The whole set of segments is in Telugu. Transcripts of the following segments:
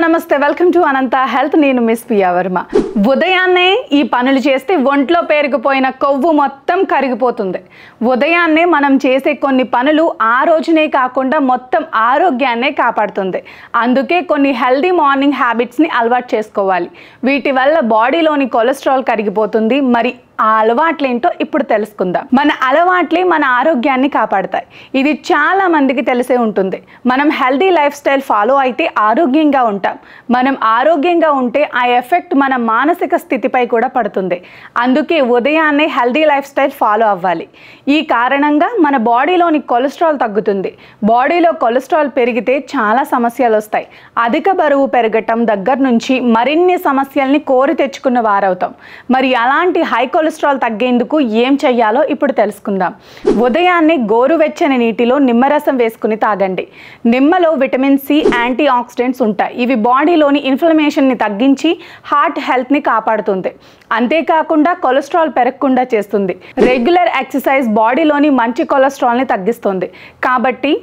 నమస్తే వెల్కమ్ టు అనంత హెల్త్ నేను మిస్ పియా వర్మ ఉదయాన్నే ఈ పనులు చేస్తే ఒంట్లో పేరుకుపోయిన కొవ్వు మొత్తం కరిగిపోతుంది ఉదయాన్నే మనం చేసే కొన్ని పనులు ఆ రోజునే కాకుండా మొత్తం ఆరోగ్యాన్నే కాపాడుతుంది అందుకే కొన్ని హెల్తీ మార్నింగ్ హ్యాబిట్స్ ని అలవాటు చేసుకోవాలి వీటి వల్ల బాడీలోని కొలెస్ట్రాల్ కరిగిపోతుంది మరి ఆ అలవాట్లేంటో ఇప్పుడు తెలుసుకుందాం మన అలవాట్లే మన ఆరోగ్యాన్ని కాపాడతాయి ఇది చాలా మందికి తెలిసే ఉంటుంది మనం హెల్తీ లైఫ్ స్టైల్ ఫాలో అయితే ఆరోగ్యంగా ఉంటాం మనం ఆరోగ్యంగా ఉంటే ఆ ఎఫెక్ట్ మన మానసిక స్థితిపై కూడా పడుతుంది అందుకే ఉదయాన్నే హెల్తీ లైఫ్ స్టైల్ ఫాలో అవ్వాలి ఈ కారణంగా మన బాడీలోని కొలెస్ట్రాల్ తగ్గుతుంది బాడీలో కొలెస్ట్రాల్ పెరిగితే చాలా సమస్యలు వస్తాయి అధిక బరువు పెరగటం దగ్గర నుంచి మరిన్ని సమస్యల్ని కోరి తెచ్చుకున్న వారవుతాం మరి అలాంటి హై కొలెస్ట్రాల్ తగ్గేందుకు ఏం చేయాలో ఇప్పుడు తెలుసుకుందాం ఉదయాన్నే గోరువెచ్చని నీటిలో నిమ్మరసం వేసుకుని తాగండి నిమ్మలో విటమిన్ సి యాంటీ ఆక్సిడెంట్స్ ఉంటాయి ఇవి బాడీలోని ఇన్ఫ్లమేషన్ని తగ్గించి హార్ట్ హెల్త్ని కాపాడుతుంది అంతేకాకుండా కొలెస్ట్రాల్ పెరగకుండా చేస్తుంది రెగ్యులర్ ఎక్సర్సైజ్ బాడీలోని మంచి కొలెస్ట్రాల్ని తగ్గిస్తుంది కాబట్టి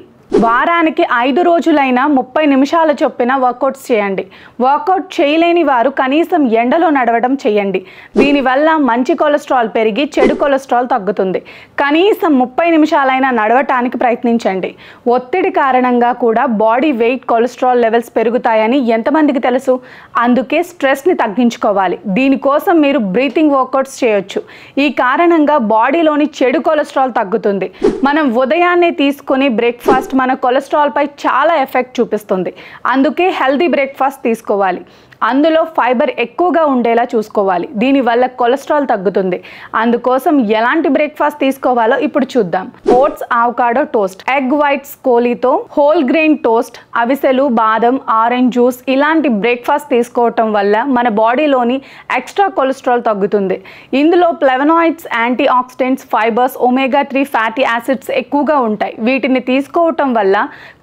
వారానికి 5 రోజులైనా 30 నిమిషాల చొప్పున వర్కౌట్స్ చేయండి వర్కౌట్ చేయలేని వారు కనీసం ఎండలో నడవడం చేయండి దీనివల్ల మంచి కొలెస్ట్రాల్ పెరిగి చెడు కొలెస్ట్రాల్ తగ్గుతుంది కనీసం 30 నిమిషాలైనా నడవటానికి ప్రయత్నించండి ఒత్తిడి కారణంగా కూడా బాడీ వెయిట్ కొలెస్ట్రాల్ లెవెల్స్ పెరుగుతాయని ఎంతమందికి తెలుసు అందుకే స్ట్రెస్ని తగ్గించుకోవాలి దీనికోసం మీరు బ్రీతింగ్ వర్కౌట్స్ చేయొచ్చు ఈ కారణంగా బాడీలోని చెడు కొలెస్ట్రాల్ తగ్గుతుంది మనం ఉదయాన్నే తీసుకుని బ్రేక్ఫాస్ట్ మన కొలెస్ట్రాల్ పై చాలా ఎఫెక్ట్ చూపిస్తుంది అందుకే హెల్తీ బ్రేక్ఫాస్ట్ తీసుకోవాలి అందులో ఫైబర్ ఎక్కువగా ఉండేలా చూసుకోవాలి దీనివల్ల కొలెస్ట్రాల్ తగ్గుతుంది అందుకోసం ఎలాంటి బ్రేక్ఫాస్ట్ తీసుకోవాలో ఇప్పుడు చూద్దాం oats avocado toast egg whites కోలీతో హోల్ గ్రెయిన్ టోస్ట్ అవిసెలు బాదం ఆరెంజ్ జ్యూస్ ఇలాంటి బ్రేక్ఫాస్ట్ తీసుకోవటం వల్ల మన బాడీలోని ఎక్స్ట్రా కొలెస్ట్రాల్ తగ్గుతుంది ఇందులో flavonoids antioxidants fibres omega 3 fatty acids ఎక్కువగా ఉంటాయి వీటిని తీసుకోవటం వల్ల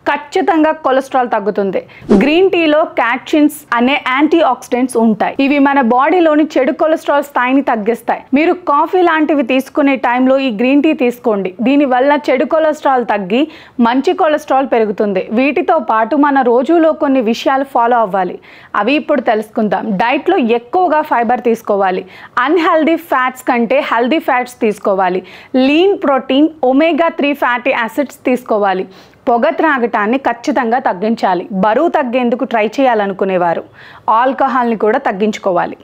ఖచ్చితంగా కొలెస్ట్రాల్ తగ్గుతుంది గ్రీన్ టీలో క్యాట్చిన్స్ అనే యాంటీ ఆక్సిడెంట్స్ ఉంటాయి ఇవి మన బాడీలోని చెడు కొలెస్ట్రాల్ స్థాయిని తగ్గిస్తాయి మీరు కాఫీ లాంటివి తీసుకునే టైంలో ఈ గ్రీన్ టీ తీసుకోండి దీనివల్ల చెడు కొలెస్ట్రాల్ తగ్గి మంచి కొలెస్ట్రాల్ పెరుగుతుంది వీటితో పాటు మన రోజులో కొన్ని విషయాలు ఫాలో అవ్వాలి అవి ఇప్పుడు తెలుసుకుందాం డైట్లో ఎక్కువగా ఫైబర్ తీసుకోవాలి అన్హెల్దీ ఫ్యాట్స్ కంటే హెల్దీ ఫ్యాట్స్ తీసుకోవాలి lean protein omega 3 fatty acids తీసుకోవాలి పొగ త్రాగటాన్ని ఖచ్చితంగా తగ్గించాలి బరువు తగ్గేందుకు ట్రై చేయాలనుకునేవారు ఆల్కహాల్ని కూడా తగ్గించుకోవాలి